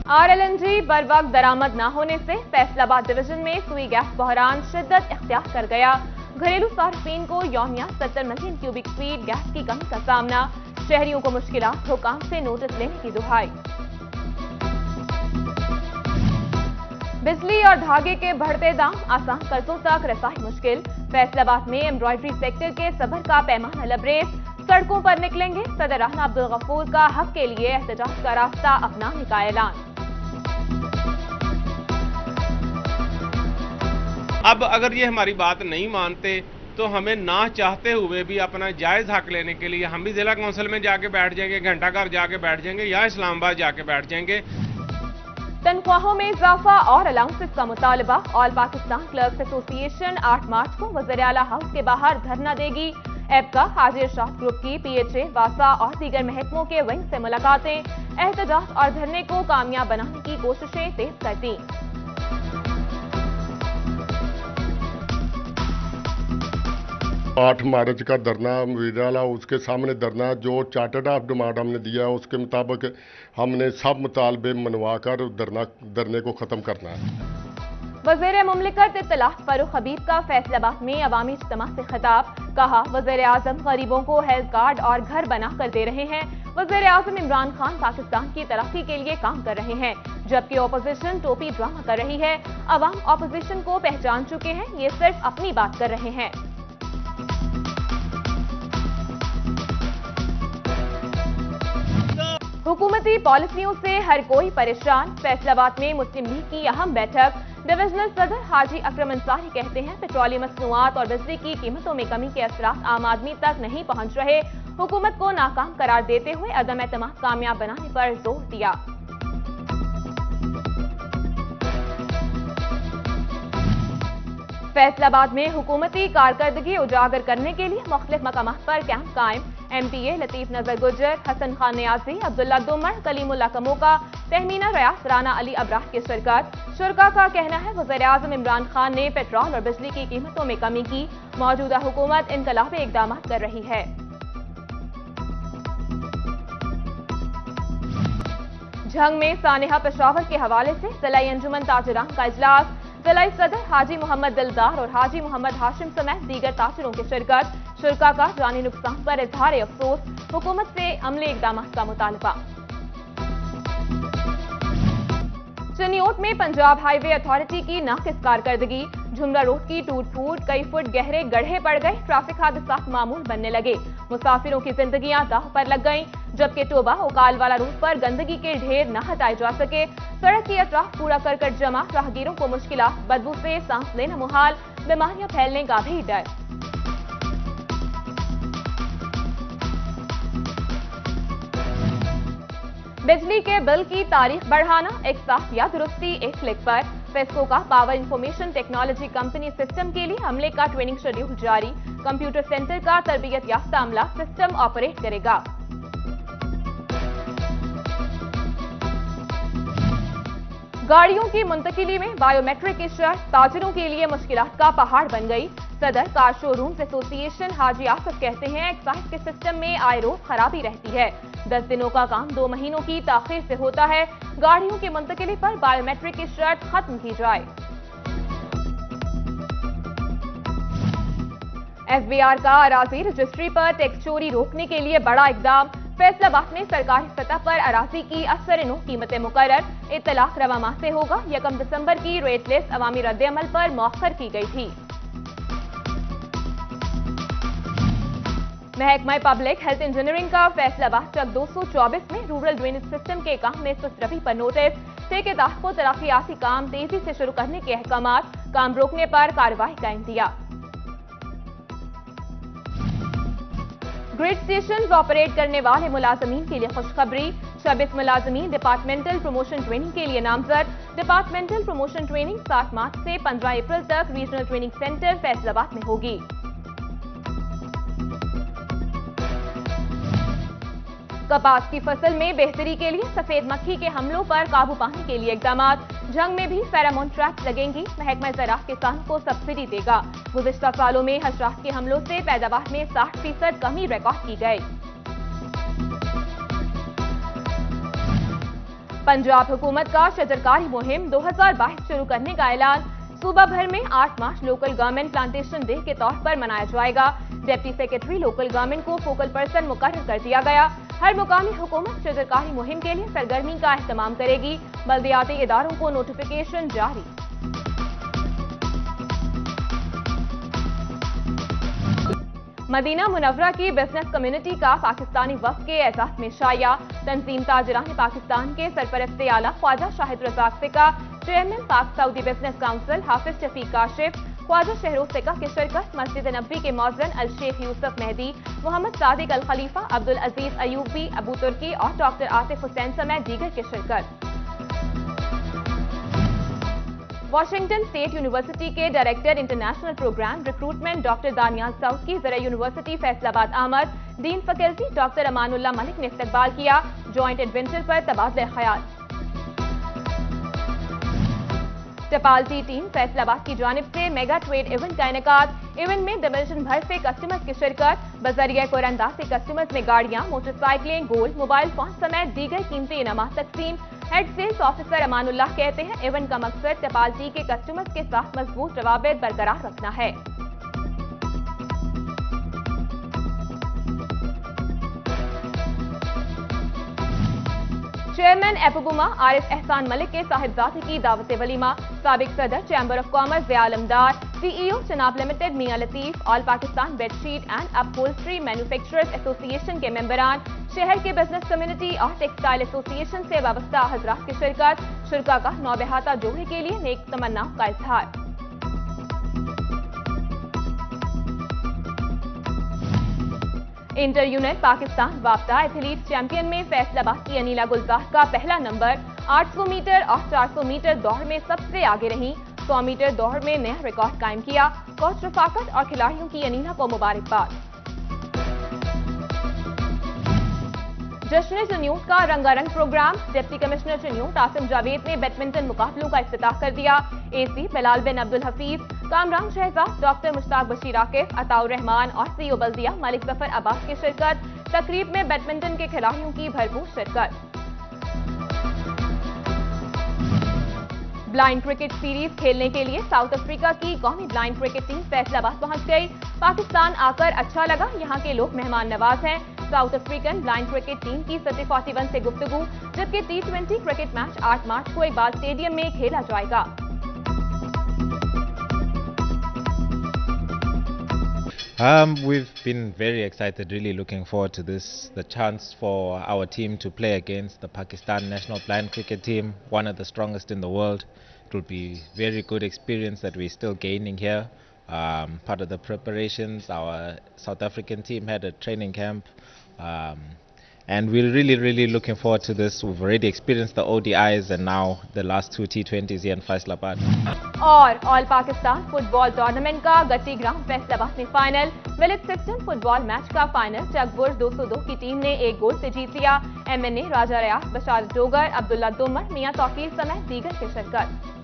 RLNG बर वक्त दरामद न होने से फैसलाबाद डिवीजन में सुई गैस बहरान शिद्दत इख्तियार कर गया। घरेलू सार्फिन को यौमिया 70 मिलियन क्यूबिक फीट गैस की कमी का सामना। शहरियों को मुश्किलात, हुकाम से नोटिस लेने की दुहाई। बिजली और धागे के बढ़ते दाम, आसान कर्जों तक रसाई मुश्किल। फैसलाबाद में एम्ब्रॉयडरी सेक्टर के सबर का पैमाना लबरेज। सड़कों पर निकलेंगे, सदर राना अब्दुल गफूर का हक के लिए एहतजाज का रास्ता अपनाने का ऐलान। अब अगर ये हमारी बात नहीं मानते तो हमें ना चाहते हुए भी अपना जायज हक लेने के लिए हम भी जिला काउंसिल में जाके बैठ जाएंगे, घंटा घर जाके बैठ जाएंगे या इस्लामाबाद जाके बैठ जाएंगे। तनख्वाहों में इजाफा और अलाउंसेस का मुतालबा। ऑल पाकिस्तान क्लर्क्स एसोसिएशन 8 मार्च को वज़ीर आला हाउस के बाहर धरना देगी। एपका, हाजी इरशाद ग्रुप की PHA, वासा और दीगर महकमों के विंग से मुलाकातें। एहतजाज और धरने को कामयाब बनाने की कोशिशें तेज कर दी। 8 मार्च का धरना वज़ीर-ए-आला उसके सामने धरना जो चार्टर्ड ऑफ डिमांड हमने दिया उसके मुताबिक हमने सब मुतालबे मनवाकर धरने को ख़त्म करना है। वज़ीर मुमलिकत इत्तलाह फारूक हबीब का फैसलाबाद में अवामी इज्तिमा से खिताब। कहा, वज़ीर आज़म गरीबों को हेल्थ कार्ड और घर बना कर दे रहे हैं। वज़ीर आज़म इमरान खान पाकिस्तान की तरक्की के लिए काम कर रहे हैं, जबकि अपोजिशन टोपी ड्रामा कर रही है। अवाम अपोजिशन को पहचान चुके हैं, ये सिर्फ अपनी बात कर रहे हैं। हुकूमती पॉलिसियों से हर कोई परेशान। फैसलाबाद में मुस्लिम लीग की अहम बैठक। डिविजनल सदर हाजी अकरम अंसारी कहते हैं, पेट्रोलियम मसनूआत और बिजली की कीमतों में कमी के असरात आम आदमी तक नहीं पहुंच रहे। हुकूमत को नाकाम करार देते हुए अदम एतमाद कामयाब बनाने पर जोर दिया। फैसलाबाद में हुकूमती कारकर्दगी उजागर करने के लिए मुख्तलिफ मकामात पर कैंप कायम। MPA लतीफ नजर गुज्जर, हसन खान नियाजी, अब्दुल्ला दुमर, कलीमुल्ला कमोका, तहमीना रयास, राना अली अब्राह की शिरकत। शुरका का कहना है, वज़ीर आज़म इमरान खान ने पेट्रोल और बिजली की कीमतों में कमी की। मौजूदा हुकूमत इनकलाबी इक़दाम कर रही है। झंग में सानेहा पेशावर के हवाले से ज़िलाई अंजुमन ताजरान का इजलास। ज़िलाई सदर हाजी मोहम्मद दिलदार और हाजी मोहम्मद हाशिम समेत दीगर ताजरों की शिरकत। शुरका का जानी नुकसान पर इजहार अफसोस। हुकूमत से अमली इक़दाम का मुतालबा। चनियोट में पंजाब हाईवे अथॉरिटी की नाकिस कारकर्दगी। झुमरा रोड की टूट फूट, कई फुट गहरे गड्ढे पड़ गए। ट्रैफिक हादसात मामूल बनने लगे। मुसाफिरों की जिंदगियां दांव पर लग गईं, जबकि टोबा उकाल वाला रोड पर गंदगी के ढेर न हटाए जा सके। सड़क के अतराफ कूड़ा करकट जमा, राहगीरों को मुश्किलात, बदबू से सांस लेना मुहाल, बीमारियां फैलने का भी डर। बिजली के बिल की तारीख बढ़ाना, एक साथ या दुरुस्ती एक क्लिक पर। फेस्को का power information technology company system के लिए अमले का ट्रेनिंग शेड्यूल जारी। कंप्यूटर सेंटर का तरबियत याफ्ता अमला सिस्टम ऑपरेट करेगा। गाड़ियों की मुंतकिली में बायोमेट्रिक की शर्त ताजिरों के लिए मुश्किलात का पहाड़ बन गई। सदर कार शोरूम्स एसोसिएशन हाजी आसिफ कहते हैं, एक्साइज के सिस्टम में आए रोज खराबी रहती है। 10 दिनों का काम 2 महीनों की ताखीर से होता है। गाड़ियों की मुंतकिली पर बायोमेट्रिक की शर्त खत्म की जाए। FBR का अराजी रजिस्ट्री पर टैक्स चोरी रोकने के लिए बड़ा इकदाम। फैसलाबाद में सरकारी सतह पर अराजी की असर नो कीमतें मुकर्रर। इत्तलाक रवा माह से होगा। 1 दिसंबर की रेट लिस्ट अवामी रद्द-ए-अमल पर मौखर की गई थी। महकमा पब्लिक हेल्थ इंजीनियरिंग का फैसलाबाद चक 224 में रूरल ड्रेनेज सिस्टम के काम में सुस्तरवी पर नोटिस। ठेकेदार को तरक्याती काम तेजी से शुरू करने के अहकामात, काम रोकने पर कार्रवाई का इंदिया। ग्रिड स्टेशन ऑपरेट करने वाले मुलाजमीन के लिए खुशखबरी। 26 मुलाजमीन डिपार्टमेंटल प्रमोशन ट्रेनिंग के लिए नामजद। डिपार्टमेंटल प्रमोशन ट्रेनिंग 7 मार्च से 15 अप्रैल तक रीजनल ट्रेनिंग सेंटर फैसलाबाद में होगी। कपास की फसल में बेहतरी के लिए सफेद मक्खी के हमलों पर काबू पाने के लिए इक़दामात। जंग में भी फेरामोन ट्रैप्स लगेंगी। महकमा ज़राअत किसानों को सब्सिडी देगा। गुज़िश्ता सालों में हशरात के हमलों से पैदावार में 60% कमी रिकॉर्ड की गई। पंजाब हुकूमत का शजरकारी मुहिम 2022 शुरू करने का ऐलान। सूबा भर में 8 मार्च लोकल गवर्नमेंट प्लांटेशन डे के तौर पर मनाया जाएगा। डिप्टी सेक्रेटरी लोकल गवर्नमेंट को फोकल पर्सन मुकर्रर कर दिया गया। हर मुकामी हुकूमत शजरकारी मुहिम के लिए सरगर्मी का एहतमाम करेगी। बल्दियाती इदारों को नोटिफिकेशन जारी। मदीना मुनव्वरा की बिजनेस कम्युनिटी का पाकिस्तानी वफ्द के एजाज में शाया। तंजीम ताजरान पाकिस्तान के सरपरस्त आला ख्वाजा शाहिद रज़ाक सिका, चेयरमैन पाक सऊदी बिजनेस काउंसिल हाफिज शफीक काशिफ, ख्वाजा शहरोज सिका की शिरकत। मस्जिद नबवी के मौज़िन अल शेख यूसुफ मेहदी, मोहम्मद सादिक अल खलीफा, अब्दुल अजीज अयूबी, अबू तुर्की और डॉक्टर आतिफ हुसैन समेत दीगर की शिरकत। वाशिंगटन स्टेट यूनिवर्सिटी के director international program recruitment doctor Daniyal Saud की ज़रा यूनिवर्सिटी फैसलाबाद आमद। Dean faculty doctor Amanullah Malik ने इस्तकबाल किया। जॉइंट एडवेंचर पर तबादला ख्याल। टपालटी टीम फैसलाबाद की जानिब से मेगा ट्रेड इवेंट का इनेकाद। इवेंट में डिवीजन भर से कस्टमर्स की शिरकत। बजरिया कोरंदा से कस्टमर्स में गाड़ियां, मोटरसाइकिलें, गोल्ड, मोबाइल फोन समेत दीगर कीमती इनामात तकसीम। हेड सेल्स ऑफिसर अमानुल्लाह कहते हैं इवेंट का मकसद टपालटी के कस्टमर्स के साथ मजबूत रवाबित बरकरार रखना है। चेयरमैन एपबुमा आरिफ एहसान मलिक के साहिबजादे की दावत वलीमा। साबिक सदर chamber of commerce Zia Alamdar, CEO Chenab limited Mian Latif, all Pakistan bedsheet and upholstery manufacturers association के मेंबरान, शहर के बिजनेस कम्युनिटी और टेक्सटाइल एसोसिएशन से वाबस्ता हजरात की शिरकत। शुरका का नौबहाता जोड़े के लिए नेक तमन्नाओं का इजहार। इंटर यूनिट पाकिस्तान वापता एथलीट चैंपियन में फैसलाबाद की अनीला गुलजार का पहला नंबर। 800 मीटर और 400 मीटर दौड़ में सबसे आगे रही। 100 मीटर दौड़ में नया रिकॉर्ड कायम किया। कोच रफाकत और खिलाड़ियों की अनीला को मुबारकबाद। जश्न चन्यूट का रंगारंग programme. Deputy commissioner Chiniot Asim Javed ने बैडमिंटन मुकाबलों का इफ्तिताह कर दिया। एसी बिलाल बिन अब्दुल हफीज, कामरान शहजाद, डॉक्टर मुश्ताक बशीर आकिफ, अताउर रहमान और सीओ बल्दिया मलिक जफर अब्बास की शिरकत। तकरीब में बैडमिंटन के खिलाड़ियों की भरपूर शिरकत। ब्लाइंड क्रिकेट सीरीज खेलने के लिए साउथ अफ्रीका की कौमी ब्लाइंड क्रिकेट टीम फैसलाबाद पहुंच गई। पाकिस्तान आकर अच्छा लगा, यहाँ के लोग मेहमान नवाज हैं। South African blind cricket team की 41 से गुफ्तगू, जबकि T20 क्रिकेट मैच 8 मार्च को इकबाल स्टेडियम में खेला जाएगा। We've been very excited, really looking forward to this, the chance for our team to play against the Pakistan national blind cricket team, one of the strongest in the world. It will be very good experience that we're still gaining here. Part of the preparations, our South African team had a training camp, and we're really looking forward to this. We've already experienced the ODIs and now the last 2 T20s here in Faisalabad. और all Pakistan football tournament का गट्टी ground Faisalabad में final. Village system football match का final चकबुर्ज 202 की team ने 1 गोल से जीत लिया। MNA राजा रियाज, बशार डोगर, अब्दुल्ला दुमर, मियां तौकीर समेत दीगर की शिरकत।